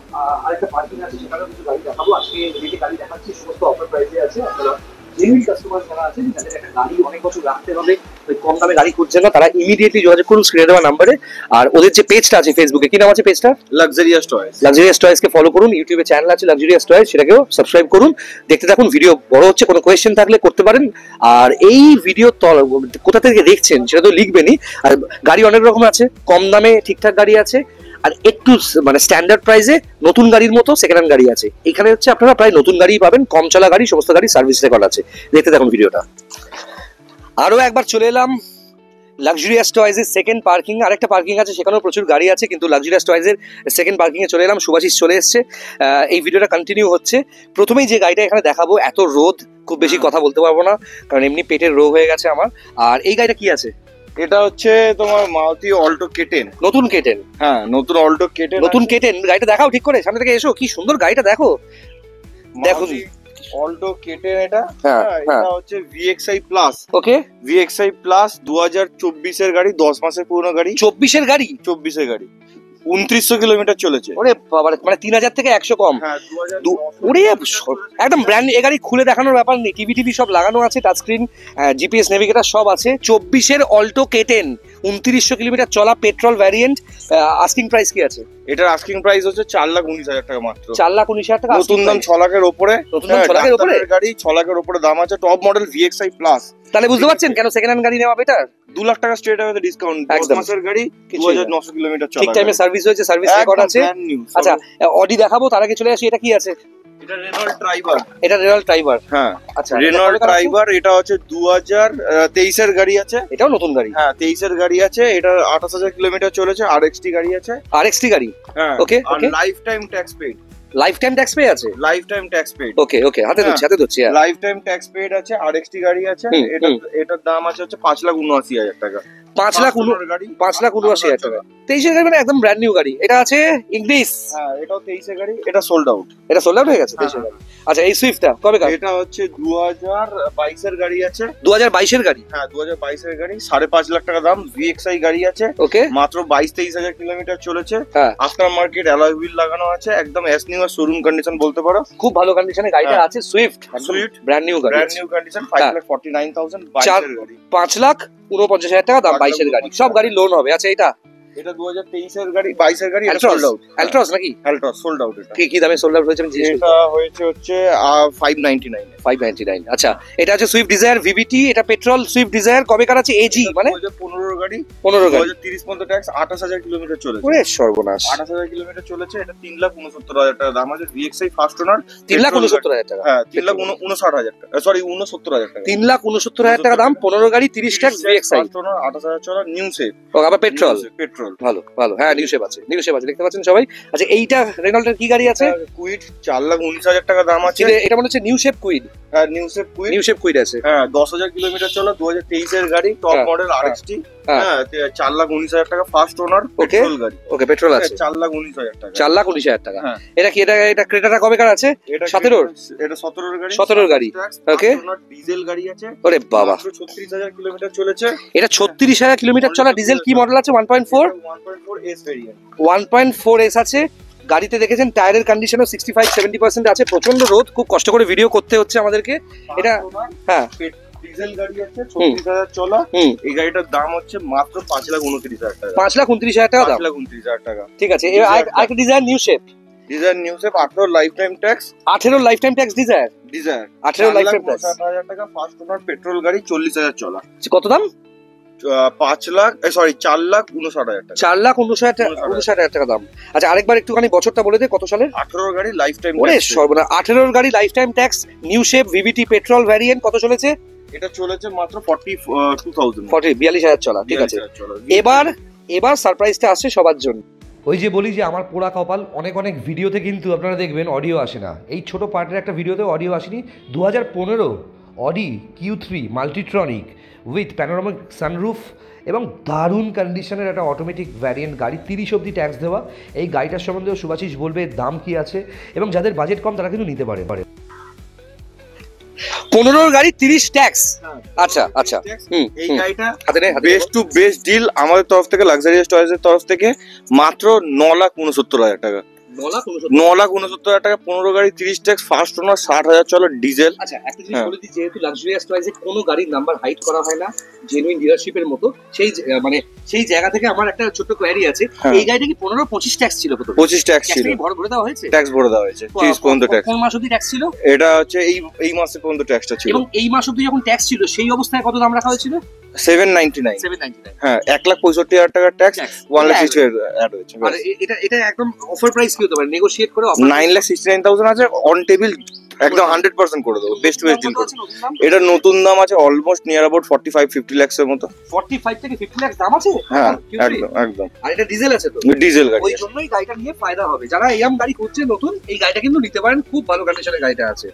A: আরেকটা পার্কিং আছে, সেখানেও কিছু গাড়ি দেখাবো। আজকে যে গাড়ি দেখাচ্ছি সমস্ত অফার প্রাইসে আছে। আপনারা জেনুইন কাস্টমার যারা আছেন, যাদের একটা গাড়ি অনেক বছর রাখতে হবে, ওই কম দামে গাড়ি খুঁজছেন না, তারা ইমিডিয়েটলি যোগাযোগ করুন স্ক্রিনে দেওয়া নাম্বারে। আর ওদের যে পেজটা আছে ফেসবুকে, কি নাম আছে পেজটা?
E: Luxurious toys.
A: লাক্সারিয়াস টয়েসকে ফলো করুন। ইউটিউবে চ্যানেল আছে লাক্সারিয়াস টয়েস, সেটাকেও সাবস্ক্রাইব করুন। দেখতে থাকুন, ভিডিও বড় হচ্ছে, কোনো কোয়েশ্চেন থাকলে করতে পারেন। আর এই ভিডিও কোথা থেকে দেখছেন সেটা তো লিখবেনই। আর গাড়ি অনেক রকম আছে, কম দামে ঠিকঠাক গাড়ি আছে, আর একটু মানে স্ট্যান্ডার্ড প্রাইসে নতুন গাড়ির মতো সেকেন্ড হ্যান্ড গাড়ি আছে। এখানে হচ্ছে আপনারা প্রায় নতুন গাড়ি পাবেন, কম চলা গাড়ি, সমস্ত গাড়ি সার্ভিস রেকর্ড আছে। দেখতে থাকুন ভিডিওটা। আরো একবার চলে এলাম লাক্সারিয়াস টয়েজের সেকেন্ড পার্কিং। আরেকটা পার্কিং আছে, সেখানেও প্রচুর গাড়ি আছে, কিন্তু লাক্সারিয়াস টয়েজের সেকেন্ড পার্কিং এ চলে এলাম। সুভাষিস চলে এসছে। এই ভিডিওটা কন্টিনিউ হচ্ছে। প্রথমেই যে গাড়িটা এখানে দেখাবো, এত রোদ, খুব বেশি কথা বলতে পারবো না, কারণ এমনি পেটের রোগ হয়ে গেছে আমার। আর এই গাড়িটা কি আছে?
E: এটা হচ্ছে তোমার মারুতি অল্টো K10।
A: নতুন K10।
E: হ্যাঁ নতুন অল্টো K10।
A: নতুন K10 গাড়িটা দেখাও ঠিক করে, সামনে থেকে এসো, কি সুন্দর গাড়িটা দেখো। দেখুন
E: অল্টো K10 এটা।
A: হ্যাঁ,
E: এটা হচ্ছে VXI প্লাস।
A: ওকে,
E: VXI প্লাস 2024-এর গাড়ি, 10 মাসের পুরনো গাড়ি।
A: 24-এর গাড়ি?
E: 24-এর গাড়ি, 2900 কিলোমিটার চলেছে।
A: ওরে বাবা, মানে 3,000 থেকে 100 কম।
E: হ্যাঁ
A: ওরে একদম ব্র্যান্ড। এ গাড়ি খুলে দেখানোর ব্যাপার নেই, টিভি সব লাগানো আছে, টাচ স্ক্রিন, জিপিএস নেভিগেটর সব আছে। 24-এর অল্টো K10, 2900 কিলোমিটার চলা, পেট্রোল ভ্যারিয়েন্ট। আস্কিং প্রাইস কি আছে?
E: এটার আস্কিং প্রাইস হচ্ছে 4,19,000 টাকা মাত্র।
A: 4,19,000 টাকা
E: নতুন দাম 6 লাখের উপরে।
A: নতুন দাম 6 লাখের উপরে
E: গাড়ি, 6 লাখের উপরে দাম আছে। Top model VXI plus.
A: তাহলে বুঝতে পারছেন কেন সেকেন্ড হ্যান্ড গাড়ি নেওয়া বেটার।
E: 2 লাখ টাকা স্ট্রেট অ্যাওয়ে ডিসকাউন্ট। 10 মাসের গাড়ি, 2,900 কিলোমিটার চলা।
A: ঠিক টাইমে সার্ভিস হয়েছে, সার্ভিস রেকর্ড আছে। আচ্ছা অডি দেখাবো, তার আগে চলে আসি, এটা কি আছে?
E: এটা রেনল্ট ট্রাইবার।
A: এটা রেনল্ট ট্রাইবার।
E: হ্যাঁ
A: আচ্ছা,
E: রেনল্ট ট্রাইবার। এটা হচ্ছে 2023-এর গাড়ি আছে।
A: এটাও নতুন গাড়ি?
E: হ্যাঁ 23-এর গাড়ি আছে। এটা 28,000 কিলোমিটার চলেছে। RXT গাড়ি আছে।
A: RXT গাড়ি।
E: হ্যাঁ
A: ওকে
E: আর
A: okay.
E: Life time tax paid.
A: Life time tax pay আছে?
E: Life time tax paid.
A: Okay okay, হাতে ধরছি।
E: লাইফ টাইম ট্যাক্স পেইড আছে। RXT গাড়ি আছে। এটার দাম আছে হচ্ছে 5,79,000 টাকা। Fastener গাড়ি
D: 5,79,000 টাকা। 23-এর গাড়ি মানে একদম ব্র্যান্ড নিউ গাড়ি। এটা আছে ইংলিশ।
E: হ্যাঁ, এটাও 23-এর গাড়ি, এটা সোল্ড আউট।
D: এটা সোল্ড আউট হয়ে গেছে 23-এর গাড়ি। আচ্ছা, এই সুইফটটা কবে গাড়ি?
E: এটা হচ্ছে 2022-এর গাড়ি আছে।
D: 2022-এর গাড়ি?
E: হ্যাঁ, 2022-এর গাড়ি, 5.5 লাখ টাকা দাম। VXI গাড়ি আছে,
D: ওকে,
E: মাত্র 22-23 হাজার কিলোমিটার চলেছে।
D: হ্যাঁ,
E: আফটার মার্কেট অ্যালয় হুইল লাগানো আছে, একদম এস নিউ শোরুম কন্ডিশন বলতে পারো।
D: খুব ভালো কন্ডিশনে গাড়িটা আছে। সুইফট ব্র্যান্ড নিউ গাড়ি,
E: ব্র্যান্ড নিউ কন্ডিশন, 5,49,000 22-এর গাড়ি।
D: 5,49,000 টাকা দাম 22-এর গাড়ি। সব গাড়ি লোন হবে। আচ্ছা, এটা
E: 2023-এর গাড়ি, 22-এর গাড়ি, সোল্ড আউট।
D: অ্যালট্রস নাকি?
E: Altroz sold out. এটা
D: কি দামে সোল্ড আউট হয়েছে?
E: এটা হচ্ছে 599
D: 599। আচ্ছা, এটা আছে সুইফট ডিজায়ার ভিভিটি। এটা পেট্রোল সুইফট ডিজায়ার। কবে কার আছে? এজি মানে
E: 2015 গাড়ি।
D: 15 গাড়ি,
E: 2030 পর্যন্ত ট্যাক্স, 28,000 কিলোমিটার চলেছে।
D: ওরে সর্বনাশ,
E: 28,000 কিলোমিটার চলেছে। এটা 3,69,000 টাকা দাম আছে। VXI ফার্স্ট ওনার
D: 3,69,000 টাকা।
E: হ্যাঁ, 3,59,000 টাকা, সরি 69,000 টাকা।
D: 3,69,000 টাকা দাম, 15 গাড়ি, 30 ট্যাক্স, VXI
E: ফার্স্ট ওনার, 28,000 চলা, নিউ শেপ।
D: ও, আবার পেট্রোল। ভালো ভালো, হ্যাঁ, নিউ শেপ আছে, নিউ শেপ আছে, দেখতে পাচ্ছেন সবাই। আচ্ছা, এইটা রেনল্টের কি গাড়ি আছে?
E: কুইড, 4,19,000 টাকা দাম আছে।
D: এটা মনে হচ্ছে নিউ শেপ কুইড।
E: হ্যাঁ, new shape Kwid,
D: new shape Kwid আছে।
E: হ্যাঁ, 10,000 কিলোমিটার চলা, 2023-এর গাড়ি, টপ মডেল RXT। হ্যাঁ, 4,19,000 টাকা ফার্স্ট ওনার, পেট্রোল গাড়ি।
D: ওকে, পেট্রোল আছে,
E: 4,19,000 টাকা।
D: 4,19,000 টাকা।
E: হ্যাঁ,
D: এটা কি? এটা ক্রেটাটা কবে কার আছে? 17-এর?
E: এটা 17-এর গাড়ি।
D: 17-এর গাড়ি, ওকে।
E: ডিজেল গাড়ি আছে।
D: ওরে বাবা,
E: 36,000 কিলোমিটার চলেছে।
D: এটা 36,000 কিলোমিটার চলা ডিজেল। কি মডেল আছে? 1.4
E: 1.4 S ভেরিয়েন্ট।
D: 1.4 S আছে গাড়িতে। দেখেছেন টায়ারের কন্ডিশনও 65-70% আছে। প্রচন্ড রোদ, খুব কষ্ট করে ভিডিও করতে হচ্ছে আমাদেরকে। এটা হ্যাঁ,
E: ডিজেল গাড়ি আছে, 36,000 চলা। এই গাড়িটার দাম হচ্ছে মাত্র 5,29,000 টাকা।
D: 5,29,000 টাকা দাম,
E: 5,29,000 টাকা।
D: ঠিক আছে। আরেকটা desire new shape.
E: Desire new shape, 18 life time tax.
D: 18 life time tax desire. 18 life time tax.
E: 4,59,000 টাকা ফার্স্ট ওনার, পেট্রোল গাড়ি, 40,000 চলা।
D: কত দাম?
E: 4,59,000 টাকা।
D: 4,59,000 টাকা দাম। আচ্ছা, আরেকবার একটুখানি বছরটা বলে দে, কত সালের?
E: 18 গাড়ি, লাইফ টাইম।
D: ওরে সর্বনাশ, 18 গাড়ি, life time tax, new shape VVT petrol variant. কত চলেছে?
E: এটা চলেছে মাত্র 42,000।
D: 42,000 চলা, ঠিক আছে। এবার সারপ্রাইজটা আসছে সবার জন্য। ওই যে বলি যে আমার পোড়া কপাল, অনেক অনেক ভিডিওতে কিন্তু আপনারা দেখবেন অডিও আসে না। এই ছোট পার্টের একটা ভিডিওতে অডিও আসেনি। 2015 Audi Q3 multitronic with panoramic sunroof এবং দারুণ কন্ডিশনের একটা অটোমেটিক ভ্যারিয়েন্ট গাড়ি, 30 অবধি ট্যাক্স দেওয়া। এই গাড়িটার সম্বন্ধেও সুভাষিস বলবে দাম কি আছে, এবং যাদের বাজেট কম তারা কিন্তু নিতে পারে। 15 গাড়ি 30 ট্যাক্স। আচ্ছা আচ্ছা,
E: এই গাড়িটা বেস্ট টু বেস্ট ডিল আমাদের তরফ থেকে, লাক্সারিয়াস টয়েজের তরফ থেকে, মাত্র 9,69,000 টাকা। 9,69,000 টাকা, 15 গাড়ি 30 ট্যাক্স, ফার্স্ট ওনার, 60,000 চলো, ডিজেল।
D: আচ্ছা, একটা জিনিস বলে দিই, যেহেতু লাক্সারিয়াস টয়েজে কোনো গাড়ির নাম্বার হাইড করা হয় না, জেনুইন ডিলারশিপের মতো, সেই জায়গা থেকে আমার একটা ছোট্ট কোয়ারি আছে। এই গাড়িটা কি 15-25 ট্যাক্স ছিল?
E: 25 ট্যাক্স ছিল।
D: ভরে দেওয়া হয়েছে?
E: ট্যাক্স ভরে দেওয়া হয়েছে, 30 পর্যন্ত ট্যাক্স।
D: কোন মাস অবধি ট্যাক্স ছিল?
E: এটা হচ্ছে এই মাসে পর্যন্ত ট্যাক্সটা ছিল।
D: এবং এই মাস অবধি যখন ট্যাক্স ছিল সেই অবস্থায় কত দাম রাখা হয়েছিল?
E: 799। হ্যাঁ, 1,65,000 টাকা ট্যাক্স, 1,60,000 অ্যাড হয়েছে।
D: আর এটা একদম অফার প্রাইস কি হতে পারে? নেগোশিয়েট করে
E: 9,69,000 আছে অন টেবিল, একদম 100% করে দেবো, বেস্ট টু বেস্ট ডিল করে। এটা নতুন দাম আছে অলমোস্ট নিয়ার অ্যাবাউট 45-50 লাখস এর মতো।
D: 45 থেকে 50 লাখ দাম আছে?
E: হ্যাঁ, একদম একদম।
D: আর এটা ডিজেল আছে তো?
E: ডিজেল গাড়ি।
D: ওই জন্যই গাড়িটা নিয়ে ফায়দা হবে। যারা এরকম গাড়ি খুঁজছে নতুন, এই গাড়িটা কিন্তু নিতে পারেন, খুব ভালো কন্ডিশনের গাড়িটা আছে।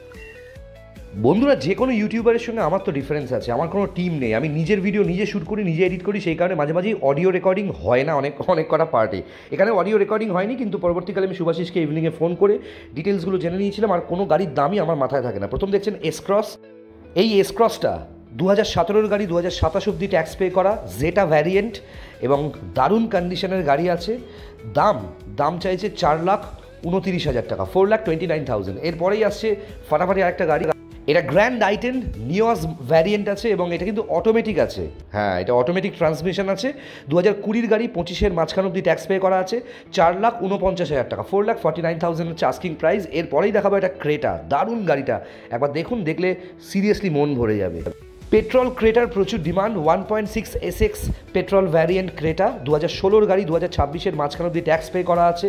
D: বন্ধুরা, যে কোনো ইউটিউবারের সঙ্গে আমার তো ডিফারেন্স আছে, আমার কোনো টিম নেই, আমি নিজের ভিডিও নিজে শ্যুট করি, নিজে এডিট করি, সেই কারণে মাঝে মাঝেই অডিও রেকর্ডিং হয় না অনেক কটা পার্টে। এখানে অডিও রেকর্ডিং হয়নি, কিন্তু পরবর্তীকালে আমি সুভাষিসকে ইভিনিংয়ে ফোন করে ডিটেলসগুলো জেনে নিয়েছিলাম। আর কোনো গাড়ির দামই আমার মাথায় থাকে না। প্রথম দেখছেন এসক্রস। এই এসক্রসটা 2017 গাড়ি, 2027 অবধি ট্যাক্স পে করা, জেটা ভ্যারিয়েন্ট এবং দারুণ কন্ডিশনের গাড়ি আছে। দাম চাইছে 4,29,000 টাকা, 4,29,000। এরপরেই আসছে ফাটাফাটি আরেকটা গাড়ি, এটা গ্র্যান্ড আইটেন নিওস ভ্যারিয়েন্ট আছে এবং এটা কিন্তু অটোমেটিক আছে। হ্যাঁ, এটা অটোমেটিক ট্রান্সমিশন আছে। 2020 গাড়ি, 25-এর মাঝখান অব্দি ট্যাক্স পে করা আছে, 4,49,000 টাকা, 4,49,000 হচ্ছে আস্কিং প্রাইস। এরপরেই দেখাবো এটা ক্রেটা, দারুণ গাড়িটা, একবার দেখুন, দেখলে সিরিয়াসলি মন ভরে যাবে। পেট্রোল ক্রেটার প্রচুর demand, 1.6 SX petrol variant Creta, 2016 গাড়ি, 2026-এর মাঝখান অব্দি ট্যাক্স পে করা আছে।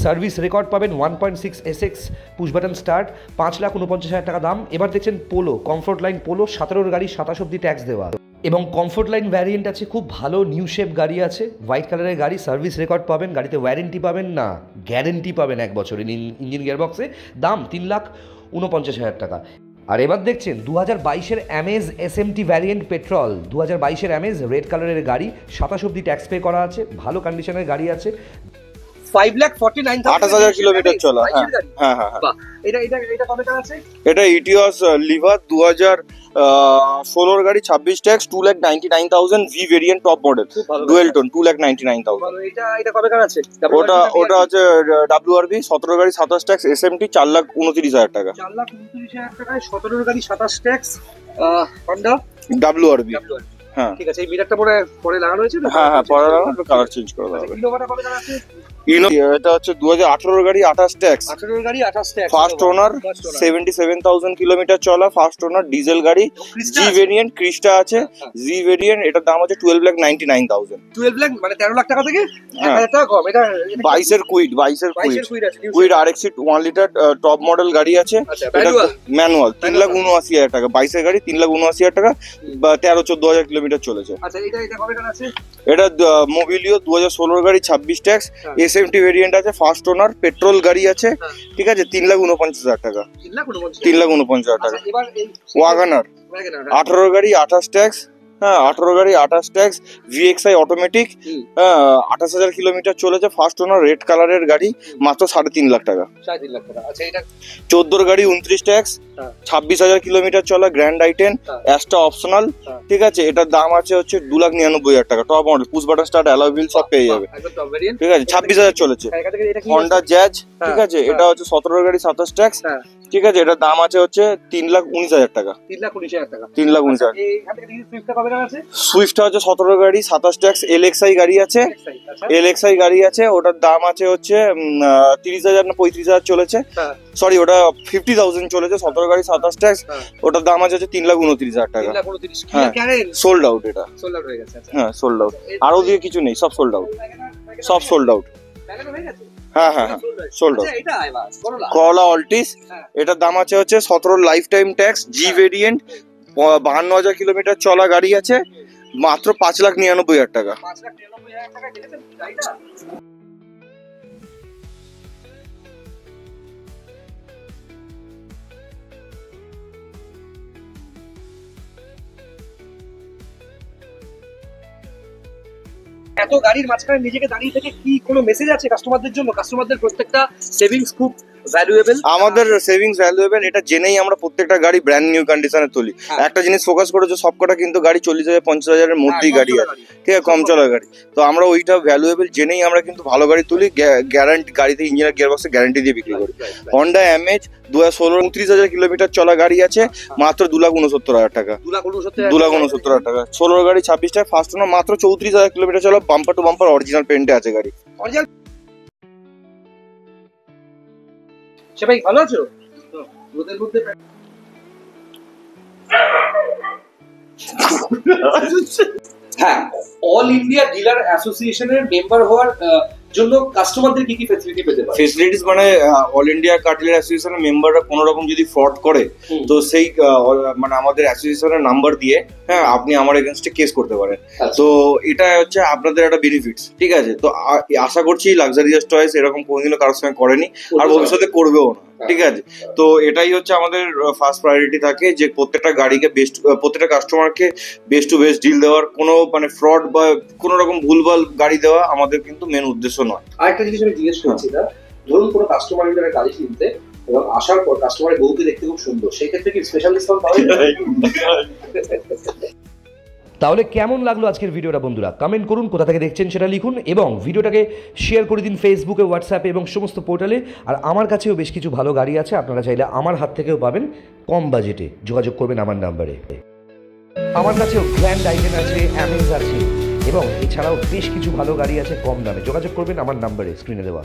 D: সার্ভিস রেকর্ড পাবেন, 1.6 SX পুশ বাটন স্টার্ট, 5,49,000 টাকা দাম। এবার দেখছেন পোলো, কমফোর্ট লাইন পোলো, 17 গাড়ি, 27 অব্দি ট্যাক্স দেওয়া এবং কমফোর্ট লাইন ভ্যারিয়েন্ট আছে, খুব ভালো নিউ শেপ গাড়ি আছে, হোয়াইট কালারের গাড়ি, সার্ভিস রেকর্ড পাবেন, গাড়িতে ওয়ারেন্টি পাবেন না, গ্যারেন্টি পাবেন 1 বছরের ইঞ্জিন গিয়ারবক্সে। দাম 3,49,000 টাকা। আর এবার দেখছেন 2022-এর অ্যামেজ SMT ভ্যারিয়েন্ট পেট্রোল, 2022-এর অ্যামেজ রেড কালারের গাড়ি, 27 অবধি ট্যাক্স পে করা আছে, ভালো কন্ডিশনের গাড়ি আছে।
A: 5,49,000
E: 28,000 কিলোমিটার চলা। হ্যাঁ।
A: বাহ, এটা কবে কার আছে?
E: এটা ইটিওস লিভার 2016 গাড়ি, 26 tax, 2,99,000 V variant top model, dual tone, 2,99,000।
A: ভালো, এটা কবে কার আছে?
E: ওটা আছে WRV 17 গাড়ি, 27 ট্যাক্স, SMT 4,29,000 টাকা।
A: 4,29,000 টাকায় 17 গাড়ি, 27 ট্যাক্স, হন্ডা
E: WRV। হ্যাঁ
A: ঠিক আছে। এই মিটারটা পরে লাগানো হয়েছে তো?
E: হ্যাঁ, পরে কালার চেঞ্জ করে দেওয়া হবে।
A: ইনোভাটা কবে কার আছে?
E: এটা হচ্ছে 2018 গাড়ি, 28 ট্যাক্স,
A: 18 গাড়ি, 28 ট্যাক্স,
E: ফার্স্ট ওনার, 77,000 কিলোমিটার চলা, ফার্স্ট ওনার, ডিজেল গাড়ি, জি ভেরিয়েন্ট, ক্রিস্টা আছে, জি ভেরিয়েন্ট, এটার দাম হচ্ছে 12,99,000।
A: 12 লাখ মানে 13 লাখ টাকা থেকে
E: হ্যাঁ।
A: 1,000 টাকা কম। এটা
E: 22 এর কুইড, 22
A: কুইড আছে,
E: Kwid RX 1 litre top model গাড়ি আছে।
A: আচ্ছা,
E: এটা
A: manual?
E: ম্যানুয়াল, 3,79,000 টাকা। 22 এর গাড়ি, 3,79,000 টাকা, বা 13-14,000 কিলোমিটার চলেছে।
A: আচ্ছা, এটা কবে কার আছে?
E: এটা মোবিলিও 2016 গাড়ি, 26 ট্যাক্স,
A: হ্যাঁ।
E: SMT ভেরিয়েন্ট আছে, ফার্স্ট ওনার, পেট্রোল গাড়ি আছে।
A: হ্যাঁ।
E: ঠিক আছে, 3,49,000 টাকা। 3,49,000 টাকা।
A: এবার এই
E: ওয়াগনার
A: Wagoner,
E: 18 গাড়ি, 28 ট্যাক্স, হ্যাঁ 18 গাড়ি, 28 ট্যাক্স, VXI অটোমেটিক, 28,000 কিলোমিটার চলেছে, ফার্স্ট ওনার, রেড কালারের গাড়ি, মাত্র 3.5 লাখ টাকা।
A: 3.5 লাখ টাকা। আচ্ছা, এটা
E: 14 গাড়ি, 29 ট্যাক্স,
A: হ্যাঁ।
E: 26,000 কিলোমিটার চলা, গ্র্যান্ড আইটেন,
A: হ্যাঁ।
E: Astra optional.
A: হ্যাঁ।
E: ঠিক আছে, এটার দাম আছে হচ্ছে 2,99,000 টাকা। Top model, push button start, alloy wheel সব পেয়ে যাবে।
A: একদম টপ ভেরিয়েন্ট।
E: ঠিক আছে, 26,000 চলেছে।
A: এখান থেকে এটা কি
E: হন্ডা জ্যাজ, ঠিক
A: হ্যাঁ,
E: আছে, এটা হচ্ছে 17 গাড়ি, 27 ট্যাক্স,
A: হ্যাঁ,
E: ঠিক আছে, এটার দাম আছে হচ্ছে 3,19,000 টাকা।
A: 3,19,000 টাকা।
E: 3,19,000।
A: এখান থেকে সুইফটটা কবে কার আছে?
E: সুইফটটা হচ্ছে 17 গাড়ি, 27 ট্যাক্স, LXI গাড়ি আছে।
A: আচ্ছা,
E: LXI গাড়ি আছে, ওটার দাম আছে হচ্ছে 30,000 না 35,000 চলেছে।
A: হ্যাঁ,
E: সরি, ওটা 50,000 চলেছে, 17 গাড়ি, 27 ট্যাক্স,
A: হ্যাঁ।
E: ওটার দাম আছে হচ্ছে 3,29,000 টাকা।
A: 3,29,000 কি
E: হ্যাঁ।
A: ক্যারেন
E: সোল্ড আউট এটা।
A: সোল্ড আউট হয়ে গেছে। আচ্ছা,
E: হ্যাঁ, সোল্ড আউট, আরো দিয়ে কিছু নেই, সব সোল্ড আউট, সব সোল্ড আউট।
A: Wagoner হয়ে গেছে?
E: হ্যাঁ, সোল্ড আউট।
A: আচ্ছা, এটা এবার করলা।
E: করলা অল্টিস,
A: হ্যাঁ।
E: এটার দাম আছে হচ্ছে 17 লাইফ টাইম ট্যাক্স, জি ভেরিয়েন্ট, 52,000 কিলোমিটার চলা গাড়ি আছে, মাত্র 5,99,000 টাকা।
A: 5,99,000 টাকা দেখেছেন গাড়িটা? এত গাড়ির মাঝখানে নিজেকে দাঁড়িয়ে থেকে কি কোনো মেসেজ আছে কাস্টমারদের জন্য? কাস্টমারদের প্রত্যেকটা সেভিংস খুব ভ্যালুয়েবল।
E: আমাদের সেভিংস ভ্যালুয়েবল, এটা জেনেই আমরা প্রত্যেকটা গাড়ি ব্র্যান্ড নিউ কন্ডিশনে তুলি।
A: হ্যাঁ।
E: একটা জিনিস ফোকাস করেছে, সবকটা কিন্তু গাড়ি 40,000-50,000 এর মধ্যেই গাড়ি আছে, ঠিক আছে, কম চলা গাড়ি। তো আমরা ওইটা ভ্যালুয়েবল জেনেই আমরা কিন্তু ভালো গাড়ি তুলি, গ্যারান্টি, গাড়িতে ইঞ্জিনিয়ার গিয়ারবক্সে গ্যারান্টি দিয়ে বিক্রি করি। হন্ডা অ্যামেজ 2016 29,000 কিলোমিটার চলা গাড়ি আছে, মাত্র 2,69,000 টাকা। 2,69,000 টাকা। 16 গাড়ি, 26 টাকা, ফার্স্ট ওনার, মাত্র 34,000 কিলোমিটার চলা, বাম্পার টু বাম্পার অরিজিনাল পেন্টে আছে গাড়ি।
A: সে ভাই ভালো আছো? রোদের মধ্যে হ্যাঁ, অল ইন্ডিয়া ডিলার অ্যাসোসিয়েশনের মেম্বার হওয়ার জন্য কাস্টমারদের কি কি ফ্যাসিলিটি পেতে পারে?
E: ফেসিলিটিস মানে অল ইন্ডিয়া কার ডিলার অ্যাসোসিয়েশনের মেম্বাররা কোনো রকম যদি ফ্রড করে, তো সেই মানে আমাদের অ্যাসোসিয়েশনের নাম্বার দিয়ে, হ্যাঁ, আপনি আমার এগেনস্টে কেস করতে পারেন। তো এটা হচ্ছে আপনাদের একটা বেনিফিটস, ঠিক আছে। তো আশা করছি লাক্সারিয়াস টয়েস এরকম কোনোদিনও কারোর সঙ্গে করেনি, আর ভবিষ্যতে করবেও না, ঠিক আছে। তো এটাই হচ্ছে আমাদের ফার্স্ট প্রায়োরিটি থাকে, যে প্রত্যেকটা গাড়িকে বেস্ট, প্রত্যেকটা কাস্টমারকে বেস্ট টু বেস্ট ডিল দেওয়ার, কোনো মানে ফ্রড বা কোনো রকম ভুলভাল গাড়ি দেওয়া আমাদের কিন্তু মেন উদ্দেশ্য নয়।
A: আরেকটা জিনিস আমি জিজ্ঞেস করছি, না ধরুন কোনো কাস্টমার ইন্টারে গাড়ি কিনতে এবং আসার পর কাস্টমারের বউকে দেখতে খুব সুন্দর, সেই ক্ষেত্রে কি স্পেশাল ডিসকাউন্ট পাওয়া যায়?
D: তাহলে কেমন লাগলো আজকের ভিডিওটা বন্ধুরা? কমেন্ট করুন, কোথা থেকে দেখছেন সেটা লিখুন, এবং ভিডিওটাকে শেয়ার করে দিন ফেসবুকে, হোয়াটসঅ্যাপে এবং সমস্ত পোর্টালে। আর আমার কাছেও বেশ কিছু ভালো গাড়ি আছে, আপনারা চাইলে আমার হাত থেকেও পাবেন কম বাজেটে। যোগাযোগ করবেন আমার নাম্বারে। আমার কাছেও গ্র্যান্ড আইটেন আছে, অ্যামেজ আছে, এবং এছাড়াও বেশ কিছু ভালো গাড়ি আছে কম দামে। যোগাযোগ করবেন আমার নাম্বারে, স্ক্রিনে দেওয়া।